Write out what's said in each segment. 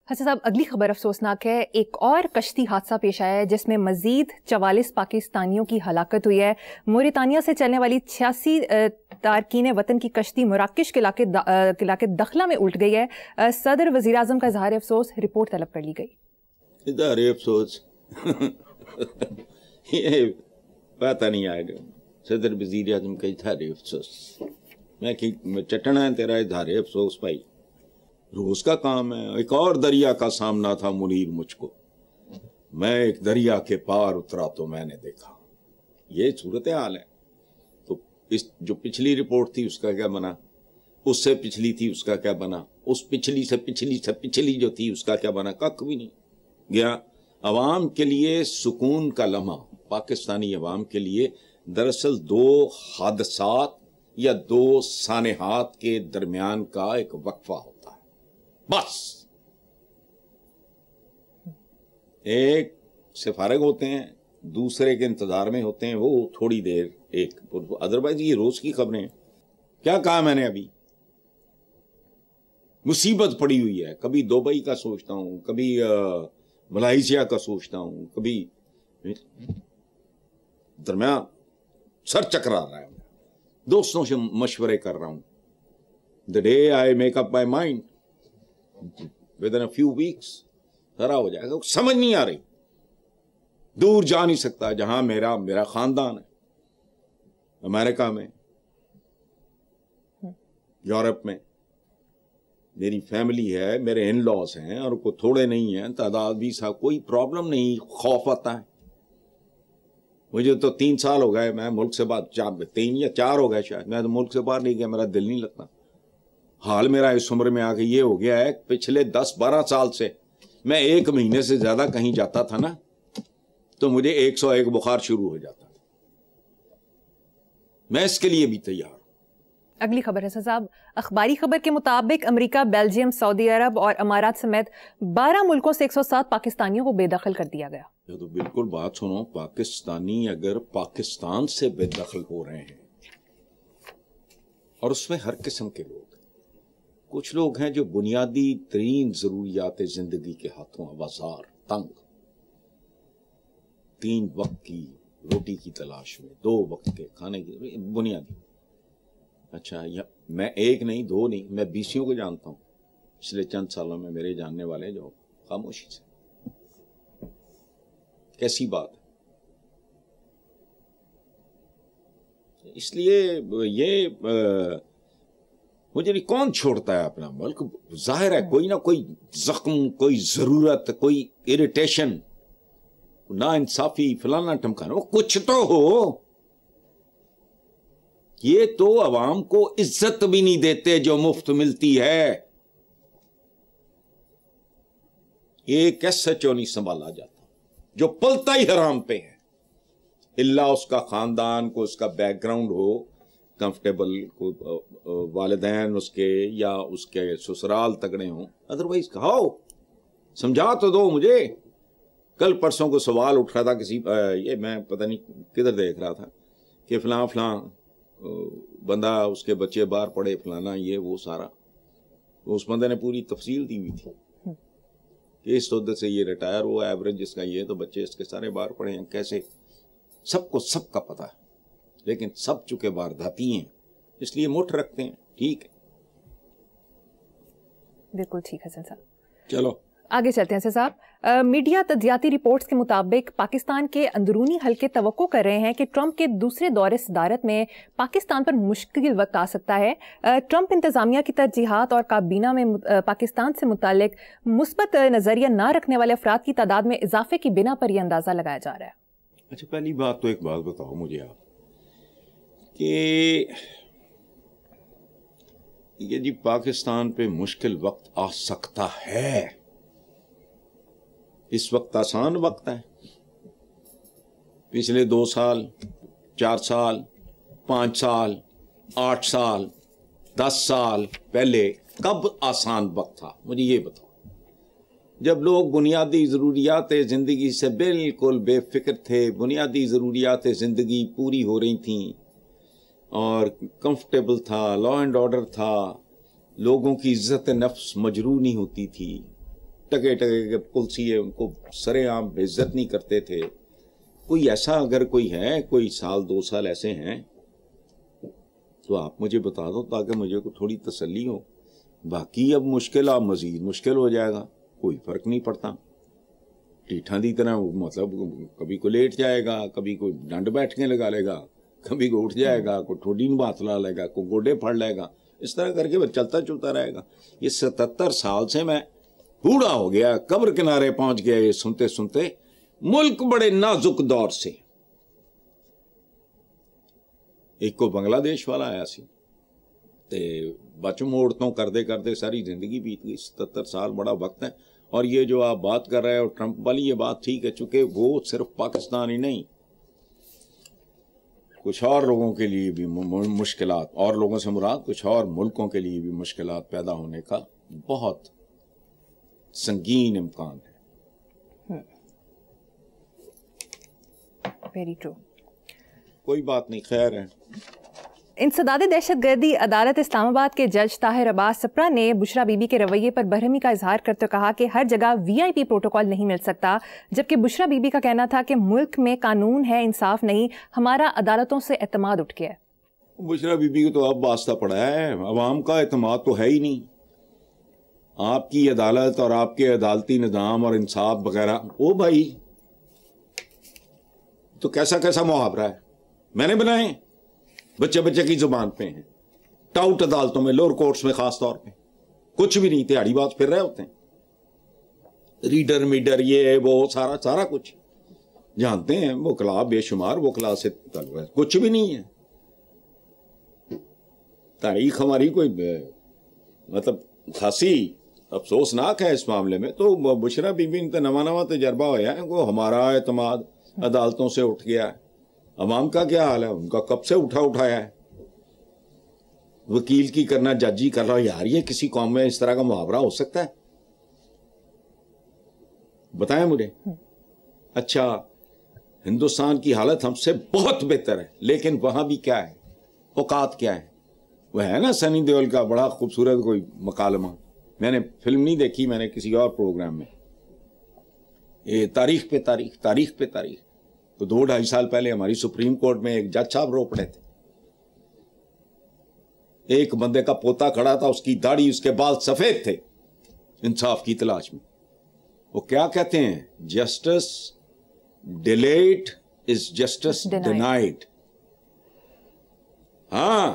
حسن صاحب اگلی خبر افسوسناک ہے. ایک اور کشتی حادثہ پیش آیا ہے جس میں مزید 44 پاکستانیوں کی ہلاکت ہوئی ہے. موریتانیہ سے چلنے والی 86 تارکین وطن کی کشتی مراکش کے علاقے دخلہ میں الٹ گئی ہے. صدر وزیر اعظم کا اظہار افسوس, رپورٹ طلب کر لی گئی. اظہار افسوس یہ پتہ نہیں آئے گا. صدر وزیر اعظم کا اظہار افسوس, میں چٹنا ہے تیرا اظہار افسوس بھائی, روز کا کام ہے. ایک اور دریا کا سامنا تھا منیر مجھ کو. میں ایک دریا کے پار اترا تو میں نے دیکھا یہ صورتحال ہے. تو اس جو پچھلی رپورٹ تھی اس کا کیا بنا, اس سے پچھلی تھی اس کا کیا بنا, اس پچھلی سے پچھلی سے پچھلی جو تھی اس کا کیا بنا, کک بھی نہیں گیا. عوام کے لیے سکون کا لمحہ, پاکستانی عوام کے لیے دراصل دو حادثات یا دو سانحات کے درمیان کا ایک وقفہ ہوتا ہے بس. ایک سے فارغ ہوتے ہیں, دوسرے کے انتظار میں ہوتے ہیں, وہ تھوڑی دیر ایک. ادروائز یہ روز کی خبریں ہیں. کیا کہا میں نے ابھی, مصیبت پڑی ہوئی ہے. کبھی دبئی کا سوچتا ہوں, کبھی ملائیشیا کا سوچتا ہوں, کبھی درمیان سر چکرا رہا ہے. دوستوں سے مشورے کر رہا ہوں. The day I make up my mind, within a few weeks سارا ہو جائے گا. سمجھ نہیں آ رہی, دور جا نہیں سکتا. جہاں میرا خاندان ہے, امریکہ میں, یورپ میں میری فیملی ہے, میرے ان لاز ہیں, اور کوئی تھوڑے نہیں ہیں, تعداد بھی سا, کوئی پرابلم نہیں. خوف آتا ہے مجھے. تو 3 سال ہو گئے میں ملک سے باہر, 3 یا 4 ہو گئے شاید, میں تو ملک سے باہر نہیں گیا, میرا دل نہیں لگتا. حال میرا اس عمر میں آ کے یہ ہو گیا ہے, پچھلے 10-12 سال سے میں 1 مہینے سے زیادہ کہیں جاتا تھا نا تو مجھے 101 بخار شروع ہو جاتا. میں اس کے لیے بھی تیار ہوں. اگلی خبر ہے صاحب, اخباری خبر کے مطابق امریکہ, بیلجیم, سعودی عرب اور امارات سمیت 12 ملکوں سے 107 پاکستانیوں کو بے دخل کر دیا گیا. یہ تو بالکل بات سنو, پاکستانی اگر پاکستان سے بے دخل ہو رہے ہیں, اور اس میں ہر قسم کے لوگ, کچھ لوگ ہیں جو بنیادی ترین ضروریات زندگی کے ہاتھوں آوازار, تنگ, 3 وقت کی روٹی کی تلاش میں, 2 وقت کے کھانے کی بنیادی. اچھا, میں 1 نہیں 2 نہیں, میں 20 کو جانتا ہوں پچھلے چند سالوں میں, میرے جاننے والے جو خاموشی سے. کیسی بات ہے. اس لیے یہ مجھے نہیں, کون چھوڑتا ہے اپنا ملک. ظاہر ہے کوئی نہ کوئی زخم, کوئی ضرورت, کوئی اریٹیشن, نا انصافی, فلانا ٹمکانا, وہ کچھ تو ہو. یہ تو عوام کو عزت بھی نہیں دیتے جو مفت ملتی ہے. یہ کیسے چو نہیں سنبھالا جاتا, جو پلتا ہی حرام پہ ہے. اللہ اس کا خاندان کو, اس کا بیک گراؤنڈ ہو کمفرٹیبل, والدین اس کے یا اس کے سسرال تگڑے ہوں, ادروائز کہاؤ, سمجھا تو دو مجھے. کل پرسوں کو سوال اٹھ رہا تھا کسی, یہ میں پتہ نہیں کدھر دیکھ رہا تھا کہ فلاں بندہ, اس کے بچے باہر پڑے, فلانا یہ وہ سارا. اس بندے نے پوری تفصیل دی ہوئی تھی کہ اس عہدے سے یہ ریٹائر ہوا, ایوریج اس کا یہ, تو بچے اس کے سارے باہر پڑے ہیں. کیسے, سب کو سب کا پتہ ہے, لیکن سب چکے وارداتی ہیں اس لیے مٹھ رکھتے ہیں. ٹھیک ہے, بالکل ٹھیک ہے حسن صاحب. چلو آگے چلتے ہیں صاحب. میڈیا تجزیاتی رپورٹس کے مطابق پاکستان کے اندرونی حلقے توقع کر رہے ہیں کہ ٹرمپ کے دوسرے دور صدارت میں پاکستان پر مشکل وقت آ سکتا ہے. ٹرمپ انتظامیہ کی ترجیحات اور کابینہ میں پاکستان سے متعلق مثبت نظریہ نہ رکھنے والے افراد کی تعداد میں اضافے کی بنا پر یہ اندازہ لگایا جا رہا ہے. اچھا, پہلی بات تو ایک بات بتاؤ مجھے آپ کہ یہ جی پاکستان پہ مشکل وقت آ سکتا ہے, اس وقت آسان وقت ہے. پچھلے 2 سال, 4 سال, 5 سال, 8 سال, 10 سال پہلے کب آسان وقت تھا مجھے یہ بتاؤ. جب لوگ بنیادی ضروریات زندگی سے بالکل بے فکر تھے, بنیادی ضروریات زندگی پوری ہو رہی تھیں, اور کمفرٹیبل تھا, لا اینڈ آرڈر تھا, لوگوں کی عزت نفس مجروح نہیں ہوتی تھی, ٹکے ٹکے کے پلسیے ان کو سرے عام بے عزت نہیں کرتے تھے. کوئی ایسا اگر کوئی ہے, کوئی سال 2 سال ایسے ہیں تو آپ مجھے بتا دو تاکہ مجھے کو تھوڑی تسلی ہو. باقی اب مشکل مزید مشکل ہو جائے گا, کوئی فرق نہیں پڑتا. ٹیٹھاں دی طرح مطلب کبھی کو لیٹ جائے گا, کبھی کوئی ڈنڈ بیٹھنے لگا لے گا, کبھی کو اٹھ جائے گا, کوئی ٹھوڈی میں بات لا لے گا, کوئی گوڈے پھڑ لے گا. اس طرح کر کے چلتا رہے گا. یہ 77 سال سے میں بوڑھا ہو گیا, قبر کنارے پہنچ گیا یہ سنتے سنتے. ملک بڑے نازک دور سے. ایک کو بنگلہ دیش والا آیا سی تے بچوں عورتوں کردے ساری زندگی بیت گئی. 77 سال بڑا وقت ہے. اور یہ جو آپ بات کر رہے ہو ٹرمپ والی, یہ بات ٹھیک ہے, چونکہ وہ صرف پاکستان ہی نہیں, کچھ اور لوگوں کے لیے بھی مشکلات, اور لوگوں سے مراد کچھ اور ملکوں کے لیے بھی مشکلات پیدا ہونے کا بہت سنگین امکان ہے. Very true. کوئی بات نہیں, خیر ہے. انسداد دہشت گردی عدالت اسلام آباد کے جج طاہر عباس سپرا نے بشرا بی بی کے رویے پر برہمی کا اظہار کرتے کہا کہ ہر جگہ VIP پروٹوکول نہیں مل سکتا, جبکہ بشرا بی بی کا کہنا تھا کہ ملک میں قانون ہے, انصاف نہیں, ہمارا عدالتوں سے اعتماد اٹھ گیا ہے. بشرا بی بی کو تو اب واسطہ پڑا ہے, عوام کا اعتماد تو ہے ہی نہیں. آپ کی عدالت اور آپ کے عدالتی نظام اور انصاف وغیرہ, او بھائی تو کیسا محاورہ ہے میں نے بنائے, بچے کی زبان پہ ہیں. ٹاؤٹ عدالتوں میں, لوور کورٹس میں خاص طور پہ کچھ بھی نہیں, تہاڑی بات پھر رہے ہوتے ہیں. ریڈر میڈر یہ وہ سارا کچھ جانتے ہیں. وکلا بے شمار وکلا سے کچھ بھی نہیں ہے. تاریخ ہماری کوئی مطلب خاصی افسوسناک ہے اس معاملے میں. تو بشرا بی بی ان کا نواں تجربہ ہوا ہے, وہ ہمارا اعتماد عدالتوں سے اٹھ گیا ہے. عوام کا کیا حال ہے, ان کا کب سے اٹھایا ہے. وکیل کی کرنا, ججی کر رہا. یار یہ کسی قوم میں اس طرح کا محاورہ ہو سکتا ہے؟ بتائیں مجھے. اچھا, ہندوستان کی حالت ہم سے بہت بہتر ہے, لیکن وہاں بھی کیا ہے, اوقات کیا ہے. وہ ہے نا سنی دیول کا بڑا خوبصورت کوئی مکالمہ, میں نے فلم نہیں دیکھی, میں نے کسی اور پروگرام میں, یہ تاریخ پہ تاریخ. تو 2-2.5 سال پہلے ہماری سپریم کورٹ میں ایک جج صاحب رو پڑے تھے. ایک بندے کا پوتا کھڑا تھا, اس کی داڑھی, اس کے بال سفید تھے, انصاف کی تلاش میں. وہ کیا کہتے ہیں, justice delayed is justice denied. ہاں,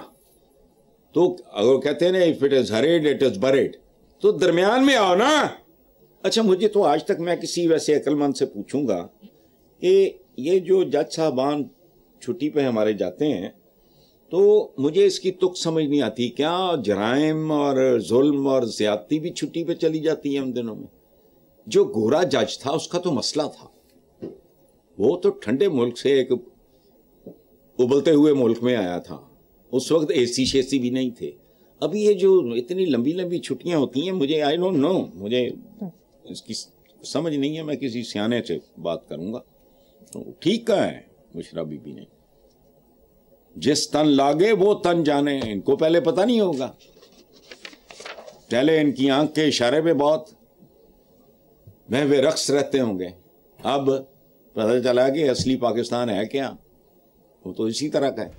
تو اگر کہتے ہیں نا if it is hurried it is buried, تو درمیان میں آؤ نا. اچھا, مجھے تو آج تک, میں کسی ویسے عقل مند سے پوچھوں گا کہ یہ جو جج صاحبان چھٹی پہ ہمارے جاتے ہیں, تو مجھے اس کی تک سمجھ نہیں آتی, کیا جرائم اور ظلم اور زیادتی بھی چھٹی پہ چلی جاتی ہے ان دنوں میں؟ جو گورا جج تھا اس کا تو مسئلہ تھا, وہ تو ٹھنڈے ملک سے ایک ابلتے ہوئے ملک میں آیا تھا. اس وقت AC شیسی بھی نہیں تھے. ابھی یہ جو اتنی لمبی چھٹیاں ہوتی ہیں, مجھے آئی ڈونٹ نو, مجھے اس کی سمجھ نہیں ہے. میں کسی سیانے سے بات کروں گا. تو ٹھیک کہا ہے بشرا بی بی نے, جس تن لاگے وہ تن جانے. ان کو پہلے پتہ نہیں ہوگا, پہلے ان کی آنکھ کے اشارے پہ بہت محو رقص رہتے ہوں گے. اب پتہ چلا کہ اصلی پاکستان ہے کیا, وہ تو اسی طرح کا ہے.